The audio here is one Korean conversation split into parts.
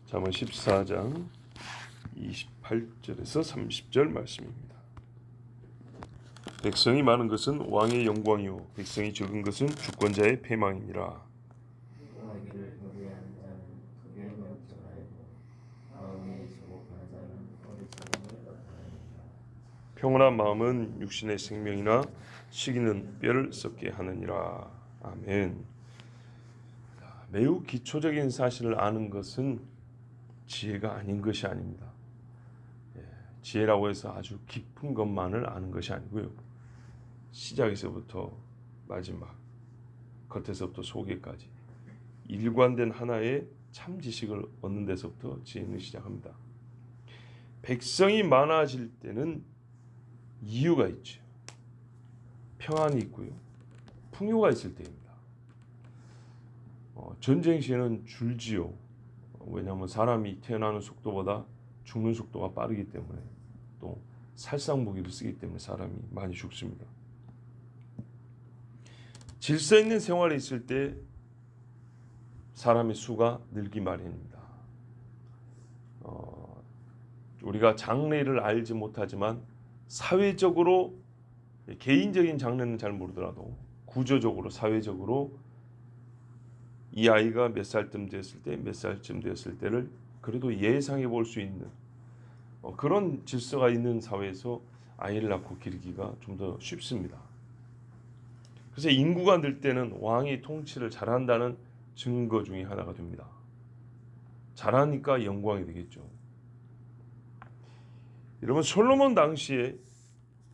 잠언 14장 28절에서 30절 말씀입니다. 백성이 많은 것은 왕의 영광이요 백성이 적은 것은 주권자의 패망이니라. 여호와를 경외하는 자는 그의 명령을 알고 마음이 조급한 자는 어리석음을 나타내니라. 평온한 마음은 육신의 생명이나 시기는 뼈를 썩게 하느니라. 아멘. 매우 기초적인 사실을 아는 것은 지혜가 아닌 것이 아닙니다. 지혜라고 해서 아주 깊은 것만을 아는 것이 아니고요. 시작에서부터 마지막, 겉에서부터 속에까지 일관된 하나의 참 지식을 얻는 데서부터 지혜는 시작합니다. 백성이 많아질 때는 이유가 있죠. 평안이 있고요. 풍요가 있을 때입니다. 전쟁 시에는 줄지요. 왜냐하면 사람이 태어나는 속도보다 죽는 속도가 빠르기 때문에, 또 살상무기를 쓰기 때문에 사람이 많이 죽습니다. 질서 있는 생활에 있을 때 사람의 수가 늘기 마련입니다. 우리가 장래를 알지 못하지만 사회적으로, 개인적인 장래는 잘 모르더라도 구조적으로, 사회적으로 이 아이가 몇 살쯤 되었을 때, 몇 살쯤 되었을 때를 그래도 예상해 볼 수 있는 그런 질서가 있는 사회에서 아이를 낳고 기르기가 좀 더 쉽습니다. 그래서 인구가 늘 때는 왕이 통치를 잘한다는 증거 중에 하나가 됩니다. 잘하니까 영광이 되겠죠. 여러분, 솔로몬 당시에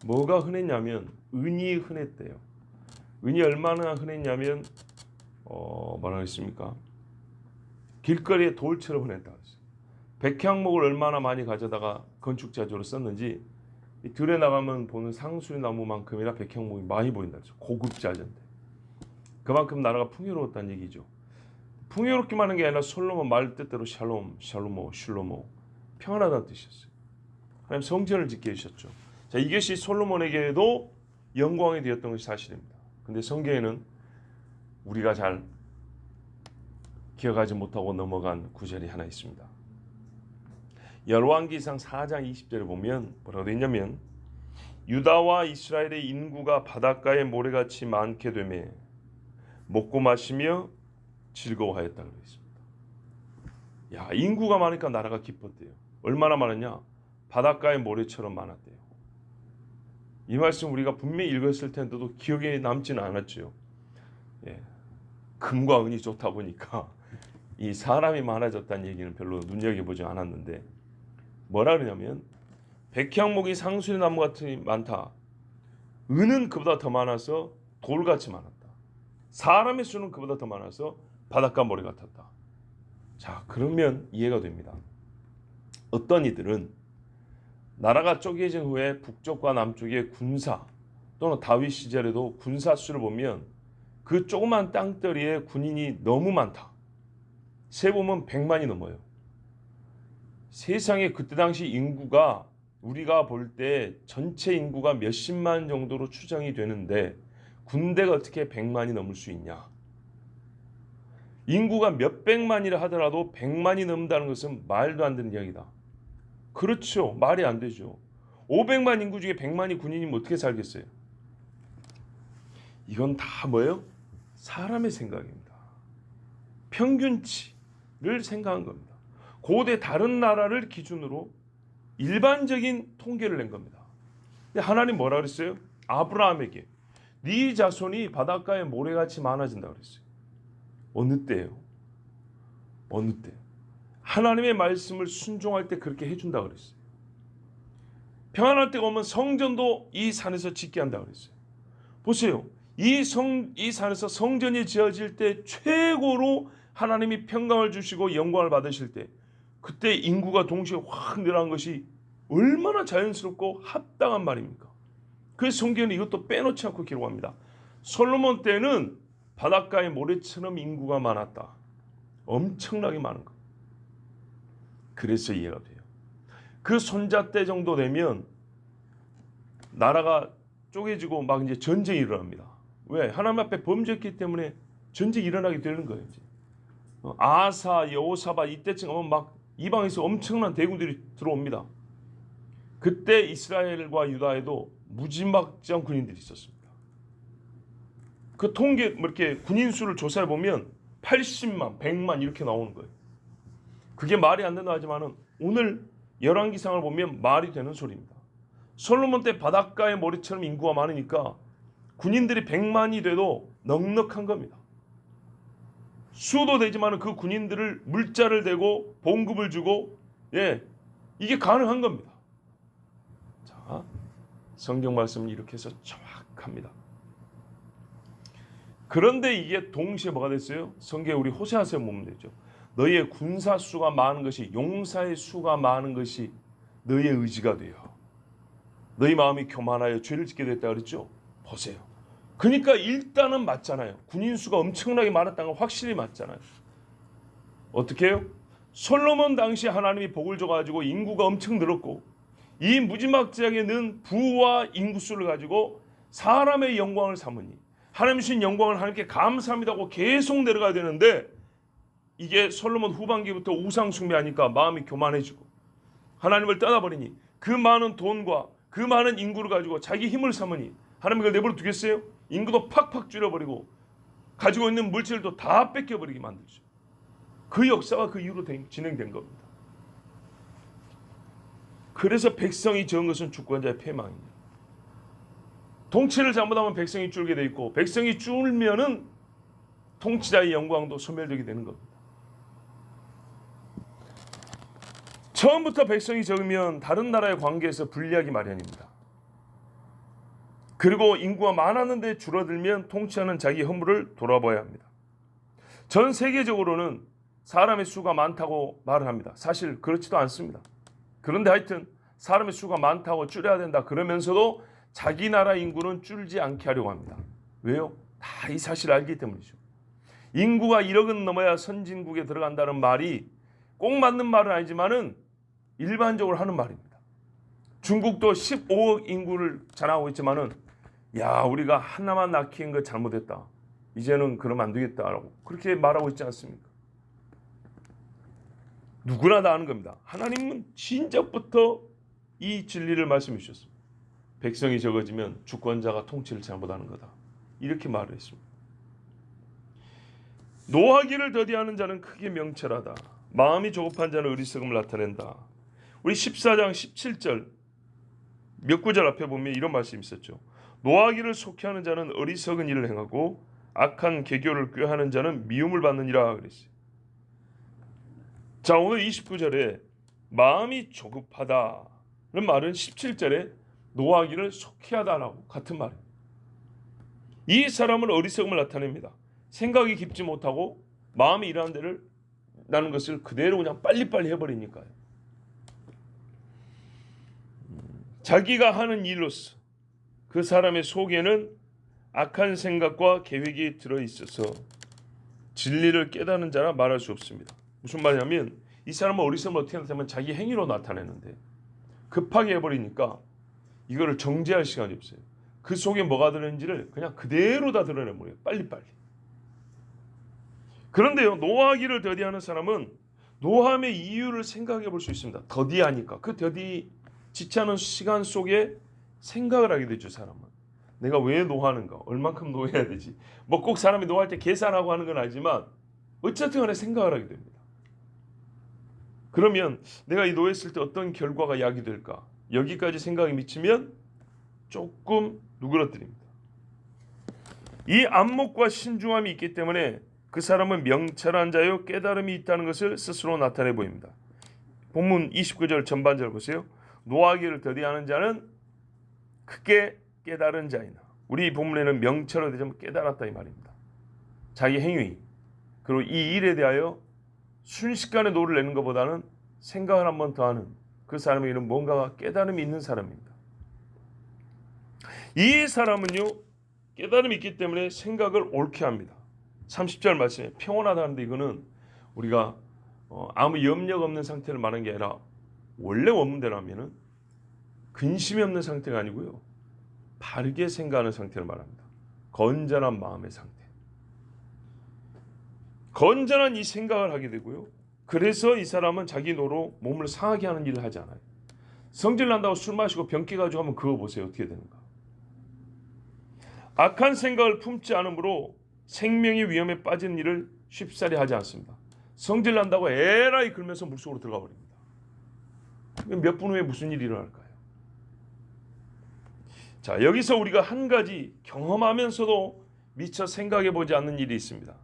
뭐가 흔했냐면 은이 흔했대요. 은이 얼마나 흔했냐면 뭐라 했습니까? 길거리에 돌처럼 흔했다. 백향목을 얼마나 많이 가져다가 건축자재로 썼는지 이 들에 나가면 보는 상수리 나무만큼이나 백향목이 많이 보인다. 고급 자재인데 그만큼 나라가 풍요로웠다는 얘기죠. 풍요롭기만 한 게 아니라 솔로몬 말 뜻대로 샬로모 평안하다는 뜻이었어요. 하나님 성전을 짓게 해주셨죠. 자, 이것이 솔로몬에게도 영광이 되었던 것이 사실입니다. 근데 성경에는 우리가 잘 기억하지 못하고 넘어간 구절이 하나 있습니다. 열왕기상 4장 20절에 보면 뭐라고 되어 있냐면, 유다와 이스라엘의 인구가 바닷가의 모래같이 많게 되매 먹고 마시며 즐거워하였다고 되어 있습니다. 야, 인구가 많으니까 나라가 기뻤대요. 얼마나 많았냐? 바닷가의 모래처럼 많았대요. 이 말씀 우리가 분명히 읽었을 텐데도 기억에 남지는 않았죠. 금과 은이 좋다 보니까 이 사람이 많아졌다는 얘기는 별로 눈여겨보지 않았는데, 뭐라 그러냐면 백향목이 상수리 나무 같이 많다. 은은 그보다 더 많아서 돌같이 많았다. 사람의 수는 그보다 더 많아서 바닷가 모래 같았다. 자, 그러면 이해가 됩니다. 어떤 이들은 나라가 쪼개진 후에 북쪽과 남쪽의 군사, 또는 다윗 시절에도 군사 수를 보면 그 조그만 땅덩이에 군인이 너무 많다. 세보면 100만이 넘어요. 세상에 그때 당시 인구가 우리가 볼 때 전체 인구가 몇십만 정도로 추정이 되는데 군대가 어떻게 100만이 넘을 수 있냐. 인구가 몇백만이라 하더라도 100만이 넘는다는 것은 말도 안 되는 이야기다. 그렇죠. 말이 안 되죠. 500만 인구 중에 100만이 군인이면 어떻게 살겠어요? 이건 다 뭐예요? 사람의 생각입니다. 평균치를 생각한 겁니다. 고대 다른 나라를 기준으로 일반적인 통계를 낸 겁니다. 근데 하나님 뭐라 그랬어요? 아브라함에게 네 자손이 바닷가에 모래같이 많아진다고 그랬어요. 어느 때예요? 어느 때? 하나님의 말씀을 순종할 때 그렇게 해준다고 그랬어요. 평안할 때가 오면 성전도 이 산에서 짓게 한다고 그랬어요. 보세요. 이 산에서 성전이 지어질 때 최고로 하나님이 평강을 주시고 영광을 받으실 때, 그때 인구가 동시에 확 늘어난 것이 얼마나 자연스럽고 합당한 말입니까? 그래서 성경은 이것도 빼놓지 않고 기록합니다. 솔로몬 때는 바닷가의 모래처럼 인구가 많았다. 엄청나게 많은 것. 그래서 이해가 돼요. 그 손자 때 정도 되면 나라가 쪼개지고 막 이제 전쟁이 일어납니다. 왜? 하나님 앞에 범죄했기 때문에 전쟁이 일어나게 되는 거예요. 이제. 아사, 여호사밧 이때쯤 하면 막 이방에서 엄청난 대군들이 들어옵니다. 그때 이스라엘과 유다에도 무지막지한 군인들이 있었습니다. 그 통계 이렇게 군인 수를 조사해 보면 80만, 100만 이렇게 나오는 거예요. 그게 말이 안 된다 하지만은 오늘 열왕기상을 보면 말이 되는 소리입니다. 솔로몬 때 바닷가의 머리처럼 인구가 많으니까 군인들이 100만이 돼도 넉넉한 겁니다. 수도 되지만은 그 군인들을 물자를 대고 봉급을 주고 이게 가능한 겁니다. 자, 성경 말씀은 이렇게 해서 정확합니다. 그런데 이게 동시에 뭐가 됐어요? 성경에 우리 호세아서에 보면 되죠. 너희의 군사 수가 많은 것이, 용사의 수가 많은 것이 너희의 의지가 되어 너희 마음이 교만하여 죄를 짓게 됐다 그랬죠. 보세요. 그러니까 일단은 맞잖아요. 군인 수가 엄청나게 많았다는 건 확실히 맞잖아요. 어떻게 해요? 솔로몬 당시 하나님이 복을 줘가지고 인구가 엄청 늘었고, 이 무지막지하게 는 부와 인구수를 가지고 사람의 영광을 삼으니 하나님 주신 영광을 하나님께 감사합니다 하고 계속 내려가야 되는데, 이게 솔로몬 후반기부터 우상 숭배하니까 마음이 교만해지고 하나님을 떠나버리니 그 많은 돈과 그 많은 인구를 가지고 자기 힘을 삼으니 하나님 그걸 내버려 두겠어요? 인구도 팍팍 줄여버리고 가지고 있는 물질도 다 뺏겨버리게 만들죠. 그 역사가 그 이후로 진행된 겁니다. 그래서 백성이 적은 것은 주권자의 패망입니다. 통치를 잘못하면 백성이 줄게 돼 있고, 백성이 줄면은 통치자의 영광도 소멸되게 되는 겁니다. 처음부터 백성이 적으면 다른 나라의 관계에서 불리하기 마련입니다. 그리고 인구가 많았는데 줄어들면 통치하는 자기 허물을 돌아봐야 합니다. 전 세계적으로는 사람의 수가 많다고 말을 합니다. 사실 그렇지도 않습니다. 그런데 하여튼 사람의 수가 많다고 줄여야 된다 그러면서도 자기 나라 인구는 줄지 않게 하려고 합니다. 왜요? 다 이 사실을 알기 때문이죠. 인구가 1억은 넘어야 선진국에 들어간다는 말이 꼭 맞는 말은 아니지만은 일반적으로 하는 말입니다. 중국도 15억 인구를 자랑하고 있지만은 우리가 하나만 낳기인 거 잘못했다. 이제는 그러면 안 되겠다라고 그렇게 말하고 있지 않습니까? 누구나 다 아는 겁니다. 하나님은 진작부터 이 진리를 말씀해 주셨습니다. 백성이 적어지면 주권자가 통치를 잘못하는 거다. 이렇게 말을 했습니다. 노하기를 더디하는 자는 크게 명철하다. 마음이 조급한 자는 어리석음을 나타낸다. 우리 14장 17절 몇 구절 앞에 보면 이런 말씀이 있었죠. 노하기를 속히하는 자는 어리석은 일을 행하고 악한 계교를 꾀하는 자는 미움을 받느니라 그랬어요. 자, 오늘 29절에 마음이 조급하다는 말은 17절에 노하기를 속히하다라고 같은 말입니다. 이 사람은 어리석음을 나타냅니다. 생각이 깊지 못하고 마음이 일하는 데를 나는 것을 그대로 그냥 빨리빨리 해버리니까요. 자기가 하는 일로서 그 사람의 속에는 악한 생각과 계획이 들어있어서 진리를 깨닫는 자라 말할 수 없습니다. 무슨 말이냐면 이 사람은 어리석음을 어떻게 나타내면 자기 행위로 나타내는데 급하게 해버리니까 이거를 정죄할 시간이 없어요. 그 속에 뭐가 들어있는지를 그냥 그대로 다 드러내버려요. 빨리빨리. 그런데요, 노하기를 더디하는 사람은 노함의 이유를 생각해 볼 수 있습니다. 더디하니까. 그 더디지치 않은 시간 속에 생각을 하게 되죠. 사람은. 내가 왜 노하는가? 얼만큼 노해야 되지? 뭐 꼭 사람이 노할 때 계산하고 하는 건 아니지만 어쨌든 간에 생각을 하게 됩니다. 그러면 내가 이 노했을 때 어떤 결과가 야기될까? 여기까지 생각이 미치면 조금 누그러뜨립니다. 이 안목과 신중함이 있기 때문에 그 사람은 명철한 자요 깨달음이 있다는 것을 스스로 나타내 보입니다. 본문 29절 전반절 보세요. 노하기를 더디하는 자는 크게 깨달은 자이나. 우리 본문에는 명철을 되자면 깨달았다 이 말입니다. 자기 행위 그리고 이 일에 대하여 순식간에 노를 내는 것보다는 생각을 한 번 더 하는 그 사람에게는 뭔가가 깨달음이 있는 사람입니다. 이 사람은요 깨달음이 있기 때문에 생각을 옳게 합니다. 30절 말씀에 평온하다는데 이거는 우리가 아무 염려가 없는 상태를 말하는 게 아니라 원래 원문대로라면은 근심이 없는 상태가 아니고요 바르게 생각하는 상태를 말합니다. 건전한 마음의 상태. 건전한 이 생각을 하게 되고요 그래서 이 사람은 자기 노로 몸을 상하게 하는 일을 하지 않아요. 성질 난다고 술 마시고 병 깨가지고 하면 그거 보세요. 어떻게 되는가. 악한 생각을 품지 않으므로 생명의 위험에 빠지는 일을 쉽사리 하지 않습니다. 성질 난다고 에라이 긁면서 물속으로 들어가 버립니다. 몇 분 후에 무슨 일이 일어날까요? 자, 여기서 우리가 한 가지 경험하면서도 미처 생각해 보지 않는 일이 있습니다.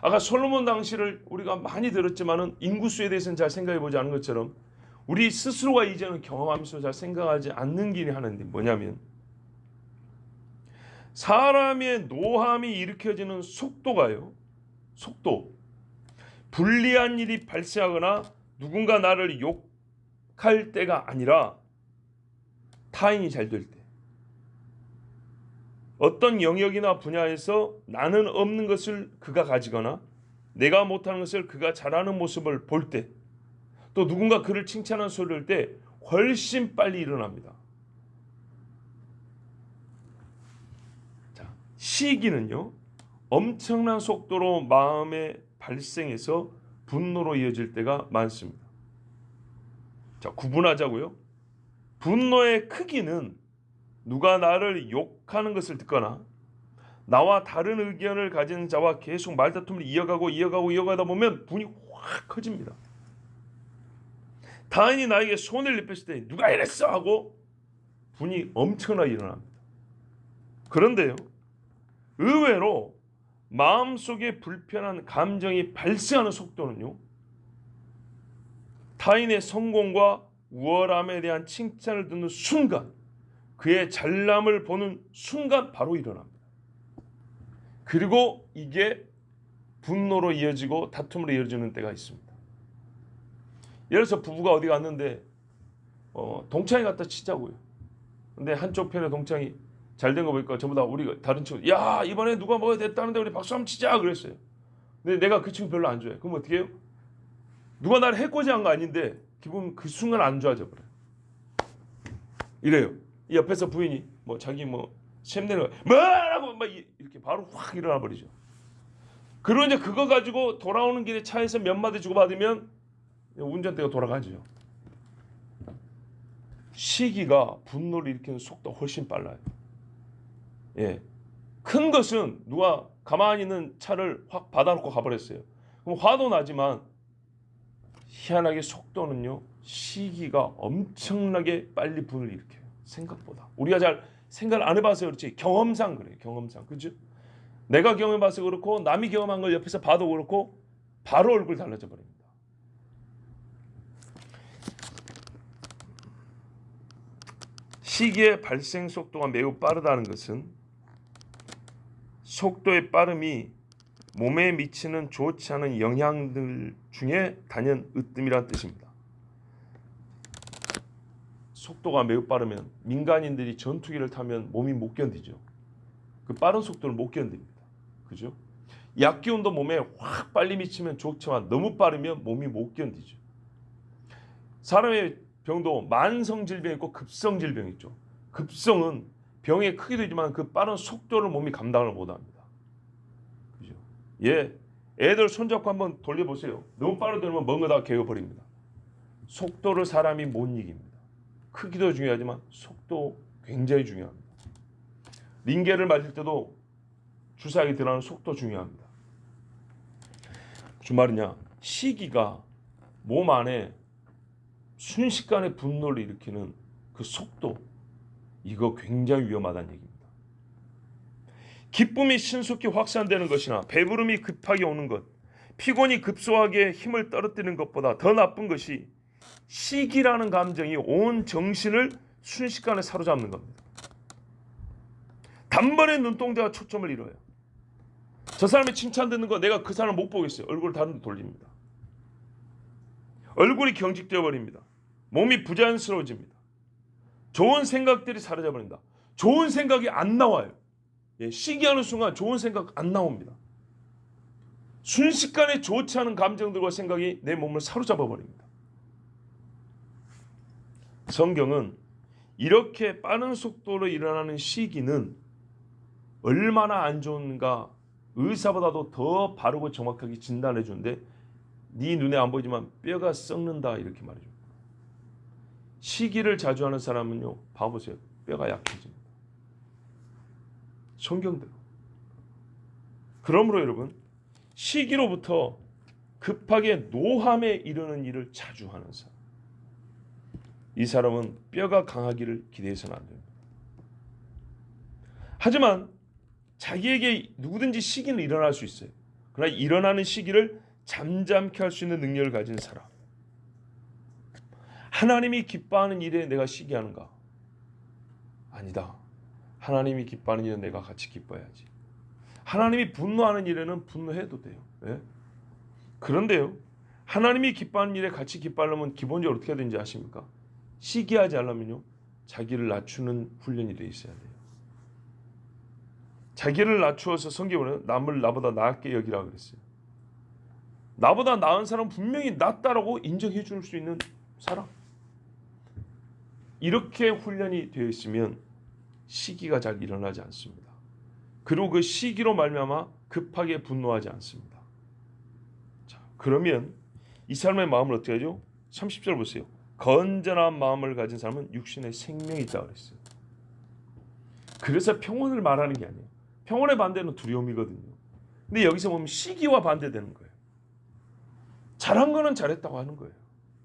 아까 솔로몬 당시를 우리가 많이 들었지만은 인구수에 대해서는 잘 생각해 보지 않은 것처럼 우리 스스로가 이제는 경험하면서 잘 생각하지 않는 길이 하나인데 뭐냐면 사람의 노함이 일으켜지는 속도가요. 속도. 불리한 일이 발생하거나 누군가 나를 욕할 때가 아니라 타인이 잘 될 때. 어떤 영역이나 분야에서 나는 없는 것을 그가 가지거나 내가 못하는 것을 그가 잘하는 모습을 볼 때, 또 누군가 그를 칭찬하는 소리를 때 훨씬 빨리 일어납니다. 자, 시기는요, 엄청난 속도로 마음에 발생해서 분노로 이어질 때가 많습니다. 자, 구분하자고요. 분노의 크기는 누가 나를 욕하는 것을 듣거나 나와 다른 의견을 가진 자와 계속 말다툼을 이어가다 보면 분이 확 커집니다. 타인이 나에게 손을 내렸을 때 누가 이랬어 하고 분이 엄청나게 일어납니다. 그런데요, 의외로 마음속에 불편한 감정이 발생하는 속도는요, 타인의 성공과 우월함에 대한 칭찬을 듣는 순간, 그의 잘남을 보는 순간 바로 일어납니다. 그리고 이게 분노로 이어지고 다툼으로 이어지는 때가 있습니다. 예를 들어서 부부가 어디 갔는데 동창회 갖다 치자고요. 근데 한쪽 편의 동창이 잘된 거 보니까 전부 다 우리가 다른 친구, 야 이번에 누가 뭐가 됐다는데 우리 박수 한번 치자 그랬어요. 근데 내가 그 친구 별로 안 좋아해. 그럼 어떻게 해요? 누가 나를 해코지 한 거 아닌데 기분 그 순간 안 좋아져 버려요. 이래요. 이 옆에서 부인이 뭐 자기 뭐 샘내는 거 뭐라고 막 이렇게 바로 확 일어나 버리죠. 그리고 이제 그거 가지고 돌아오는 길에 차에서 몇 마디 주고받으면 운전대가 돌아가죠. 시기가 분노를 일으키는 속도가 훨씬 빨라요. 예, 큰 것은 누가 가만히 있는 차를 확 받아놓고 가버렸어요. 그럼 화도 나지만 희한하게 속도는요, 시기가 엄청나게 빨리 분을 일으켜요. 생각보다. 우리가 잘 생각을 안 해봐서 그렇지 경험상 그래요. 경험상. 그죠? 내가 경험해봐서 그렇고 남이 경험한 걸 옆에서 봐도 그렇고 바로 얼굴 달라져 버립니다. 시기의 발생 속도가 매우 빠르다는 것은 속도의 빠름이 몸에 미치는 좋지 않은 영향들 중에 단연 으뜸이란 뜻입니다. 속도가 매우 빠르면 민간인들이 전투기를 타면 몸이 못 견디죠. 그 빠른 속도를 못 견딥니다. 그죠? 약기운도 몸에 확 빨리 미치면 좋지만 너무 빠르면 몸이 못 견디죠. 사람의 병도 만성 질병이 있고 급성 질병이 있죠. 급성은 병의 크기도 있지만 그 빠른 속도를 몸이 감당을 못합니다. 그죠? 예, 애들 손잡고 한번 돌려보세요. 너무 빠르게 돌면 뭔가 다 개어버립니다. 속도를 사람이 못 이깁니다. 크기도 중요하지만 속도 굉장히 중요합니다. 링겔을 맞을 때도 주사기 들어가는 속도 중요합니다. 무슨 말이냐? 시기가 몸 안에 순식간에 분노를 일으키는 그 속도, 이거 굉장히 위험하다는 얘기입니다. 기쁨이 신속히 확산되는 것이나 배부름이 급하게 오는 것, 피곤이 급소하게 힘을 떨어뜨리는 것보다 더 나쁜 것이 시기라는 감정이 온 정신을 순식간에 사로잡는 겁니다. 단번에 눈동자가 초점을 잃어요. 저 사람이 칭찬 듣는 거 내가 그 사람을 못 보겠어요. 얼굴을 다른 데 돌립니다. 얼굴이 경직되어 버립니다. 몸이 부자연스러워집니다. 좋은 생각들이 사라져 버린다. 좋은 생각이 안 나와요. 예, 시기하는 순간 좋은 생각 안 나옵니다. 순식간에 좋지 않은 감정들과 생각이 내 몸을 사로잡아 버립니다. 성경은 이렇게 빠른 속도로 일어나는 시기는 얼마나 안 좋은가 의사보다도 더 바르고 정확하게 진단해 주는데 네 눈에 안 보이지만 뼈가 썩는다 이렇게 말해줘. 시기를 자주 하는 사람은요, 봐보세요. 뼈가 약해집니다. 성경대로. 그러므로 여러분, 시기로부터 급하게 노함에 이르는 일을 자주 하는 사람, 이 사람은 뼈가 강하기를 기대해서는 안 됩니다. 하지만 자기에게 누구든지 시기는 일어날 수 있어요. 그러나 일어나는 시기를 잠잠케 할 수 있는 능력을 가진 사람. 하나님이 기뻐하는 일에 내가 시기하는가? 아니다. 하나님이 기뻐하는 일에 내가 같이 기뻐해야지. 하나님이 분노하는 일에는 분노해도 돼요. 네? 그런데요, 하나님이 기뻐하는 일에 같이 기뻐하려면 기본적으로 어떻게 해야 되는지 아십니까? 시기하지 않으면요, 자기를 낮추는 훈련이 돼 있어야 돼요. 자기를 낮추어서 성경은 남을 나보다 나게 여기라 그랬어요. 나보다 나은 사람 분명히 낫다라고 인정해 줄 수 있는 사람. 이렇게 훈련이 되어 있으면 시기가 잘 일어나지 않습니다. 그리고 그 시기로 말미암아 급하게 분노하지 않습니다. 자, 그러면 이 사람의 마음을 어떻게 하죠? 30절 보세요. 건전한 마음을 가진 사람은 육신에 생명이 있다고 그랬어요. 그래서 평온을 말하는 게 아니에요. 평온의 반대는 두려움이거든요. 근데 여기서 보면 시기와 반대되는 거예요. 잘한 거는 잘했다고 하는 거예요.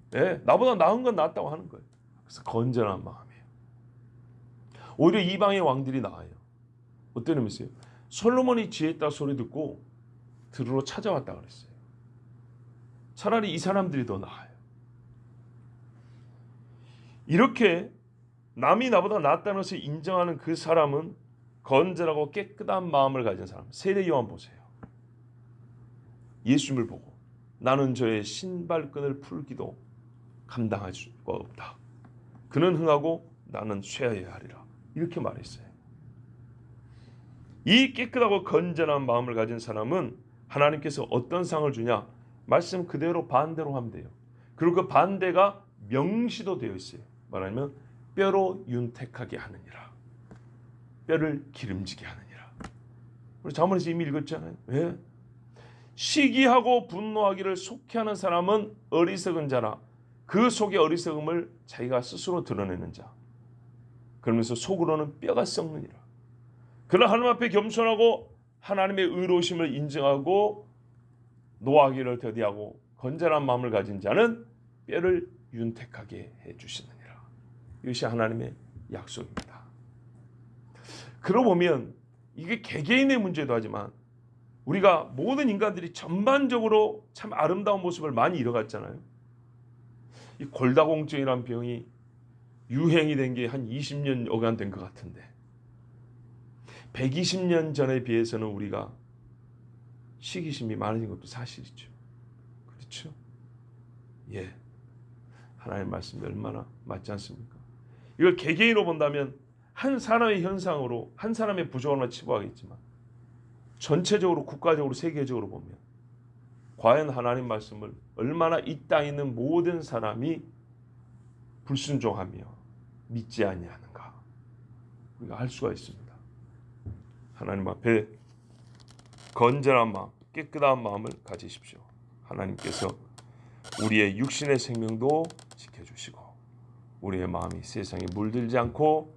네, 나보다 나은 건 낫다고 하는 거예요. 그래서 건전한 마음이에요. 오히려 이방의 왕들이 나아요. 어떤 의미세요? 솔로몬이 지혜 있다 소리 듣고 들으러 찾아왔다 그랬어요. 차라리 이 사람들이 더 나아요. 이렇게 남이 나보다 낫다는 것을 인정하는 그 사람은 건전하고 깨끗한 마음을 가진 사람. 세례 요한 보세요. 예수님을 보고 나는 저의 신발끈을 풀기도 감당할 수가 없다. 그는 흥하고 나는 쇠하여야 하리라. 이렇게 말했어요. 이 깨끗하고 건전한 마음을 가진 사람은 하나님께서 어떤 상을 주냐? 말씀 그대로 반대로 하면 돼요. 그리고 그 반대가 명시도 되어 있어요. 말하면 뼈로 윤택하게 하느니라. 뼈를 기름지게 하느니라. 우리 잠언에서 이미 읽었잖아요. 왜? 시기하고 분노하기를 속해하는 사람은 어리석은 자라. 그 속의 어리석음을 자기가 스스로 드러내는 자. 그러면서 속으로는 뼈가 썩느니라. 그러나 하나님 앞에 겸손하고 하나님의 의로우심을 인정하고 노하기를 더디하고 건전한 마음을 가진 자는 뼈를 윤택하게 해주시느니라. 이것이 하나님의 약속입니다. 그러고 보면 이게 개개인의 문제도 하지만 우리가 모든 인간들이 전반적으로 참 아름다운 모습을 많이 잃어갔잖아요. 이 골다공증이란 병이 유행이 된 게 한 20년여간 된 것 같은데 120년 전에 비해서는 우리가 시기심이 많아진 것도 사실이죠. 그렇죠? 예, 하나님의 말씀이 얼마나 맞지 않습니까? 이걸 개개인으로 본다면 한 사람의 현상으로 한 사람의 부족함을 치부하겠지만 전체적으로 국가적으로 세계적으로 보면 과연 하나님 말씀을 얼마나 이 땅에 있는 모든 사람이 불순종하며 믿지 아니하는가 우리가 알 수가 있습니다. 하나님 앞에 건전한 마음, 깨끗한 마음을 가지십시오. 하나님께서 우리의 육신의 생명도 지켜주시고 우리의 마음이 세상에 물들지 않고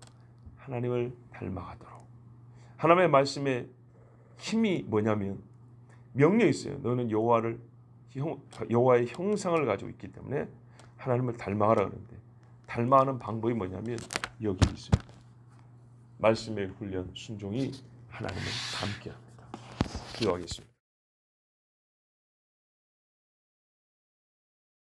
하나님을 닮아가도록. 하나님의 말씀에 힘이 뭐냐면 명령이 있어요. 너는 여호와의 형상을 가지고 있기 때문에 하나님을 닮아가라 그러는데 닮아가는 방법이 뭐냐면 여기 있습니다. 말씀의 훈련, 순종이 하나님을 닮게 합니다. 기도하겠습니다.